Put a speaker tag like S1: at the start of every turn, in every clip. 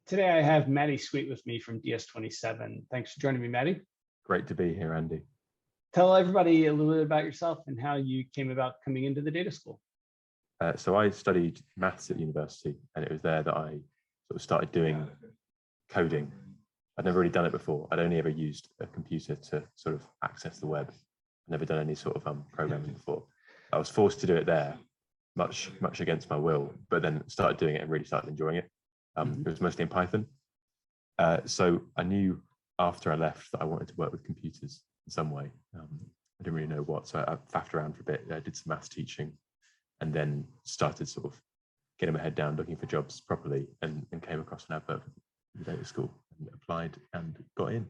S1: Today I have Matty Sweet with me from DS27. Thanks for joining me, Matty.
S2: Great to be here, Andy.
S1: Tell everybody a little bit about yourself and how you came about coming into the data school.
S2: So I studied maths at university, and it was there that I sort of started doing coding. I'd never really done it before. I'd only ever used a computer to sort of access the web. I'd never done any sort of programming before. I was forced to do it there, much against my will, but then started doing it and really started enjoying it. It was mostly in Python. So I knew after I left that I wanted to work with computers in some way. I didn't really know what, so I faffed around for a bit. I did some maths teaching and then started sort of getting my head down, looking for jobs properly, and came across an advert for the data school and applied and got in.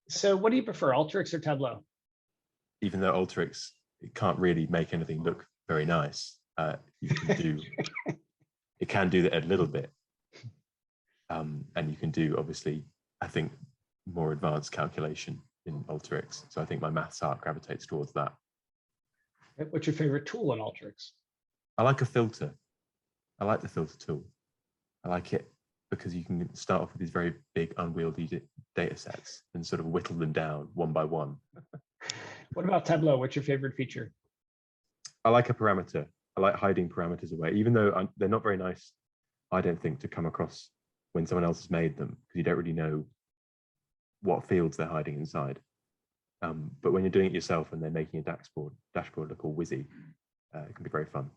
S1: So what do you prefer, Alteryx or Tableau?
S2: Even though Alteryx, it can't really make anything look very nice, you can do, it can do that a little bit. And you can do, obviously, I think, more advanced calculation in Alteryx. So I think my maths art gravitates towards that.
S1: What's your favorite tool in Alteryx?
S2: I like a filter. I like the filter tool. I like it because you can start off with these very big, unwieldy data sets and sort of whittle them down one by one.
S1: What about Tableau? What's your favorite feature?
S2: I like a parameter. I like hiding parameters away, even though they're not very nice, I don't think, to come across when someone else has made them, because you don't really know what fields they're hiding inside. But when you're doing it yourself and they're making a dashboard look all whizzy, it can be very fun.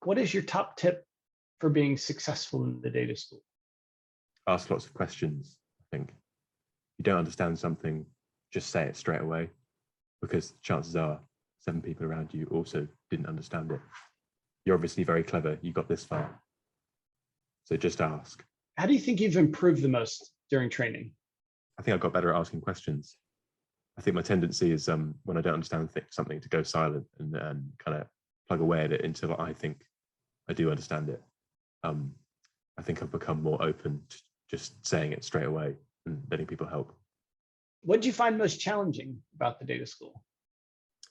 S1: What is your top tip for being successful in the data school?
S2: Ask lots of questions, I think. If you don't understand something, just say it straight away, because chances are 7 people around you also didn't understand it. You're obviously very clever, you got this far. So just ask.
S1: How do you think you've improved the most during training?
S2: I think I got better at asking questions. I think my tendency is when I don't understand something to go silent and kind of plug away at it until I think I do understand it. I think I've become more open to just saying it straight away and letting people help.
S1: What did you find most challenging about the data school?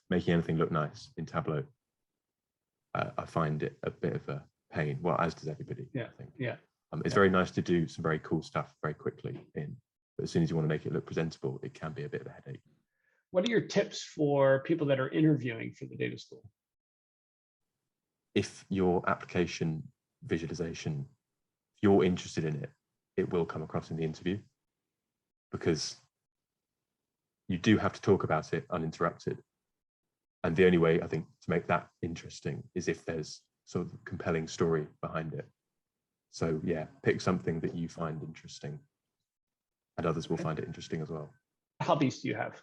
S2: Making anything look nice in Tableau. I find it a bit of a pain. Well, as does everybody, I think.
S1: Yeah.
S2: It's very nice to do some very cool stuff very quickly but as soon as you want to make it look presentable, it can be a bit of a headache.
S1: What are your tips for people that are interviewing for the data school?
S2: If your application visualization, if you're interested in it, it will come across in the interview, because you do have to talk about it uninterrupted. And the only way, I think, to make that interesting is if there's sort of a compelling story behind it. So yeah, pick something that you find interesting, and others will find it interesting as well.
S1: What hobbies do you have?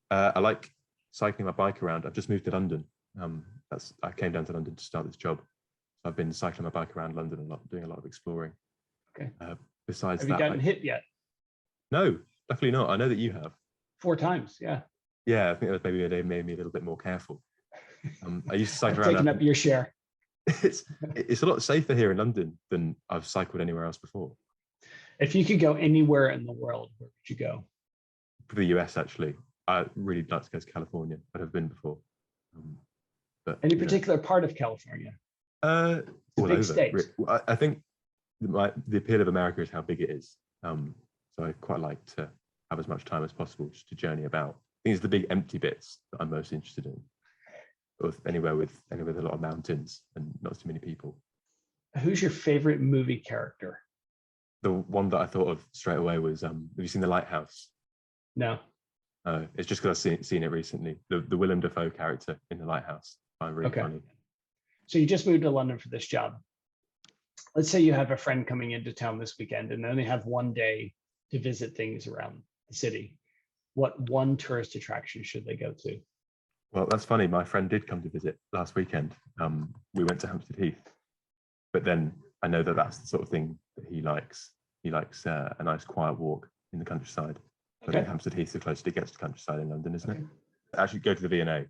S2: I like cycling my bike around. I've just moved to London. I came down to London to start this job. So I've been cycling my bike around London a lot, doing a lot of exploring.
S1: Okay.
S2: Besides
S1: have
S2: that,
S1: you gotten hit yet?
S2: No, definitely not. I know that you have.
S1: 4 times, yeah.
S2: Yeah, I think that maybe they made me a little bit more careful. I used to cycle
S1: I've
S2: around.
S1: taken up your share.
S2: It's a lot safer here in London than I've cycled anywhere else before.
S1: If you could go anywhere in the world, where would you go?
S2: For the US, actually. I'd really like to go to California. I've never been before. But
S1: any particular part of California?
S2: It's a
S1: big state.
S2: I think the appeal of America is how big it is. So I quite like to have as much time as possible just to journey about. I think it's the big empty bits that I'm most interested in. Anywhere with a lot of mountains and not too many people.
S1: Who's your favorite movie character?
S2: The one that I thought of straight away was, have you seen The Lighthouse?
S1: No.
S2: It's just because I've seen it recently. The Willem Dafoe character in The Lighthouse. I find really funny.
S1: So you just moved to London for this job. Let's say you have a friend coming into town this weekend and only have one day to visit things around the city. What one tourist attraction should they go to?
S2: Well, that's funny. My friend did come to visit last weekend. We went to Hampstead Heath, but then I know that that's the sort of thing that he likes. He likes a nice quiet walk in the countryside. I think Hampstead Heath is the closest it gets to countryside in London, isn't it? Actually, go to the V&A.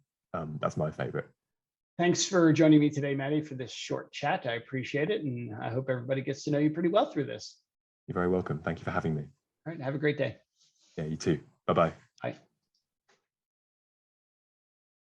S2: That's my favourite.
S1: Thanks for joining me today, Matty, for this short chat. I appreciate it, and I hope everybody gets to know you pretty well through this.
S2: You're very welcome. Thank you for having me.
S1: All right, have a great day.
S2: Yeah, you too. Bye-bye.
S1: Bye.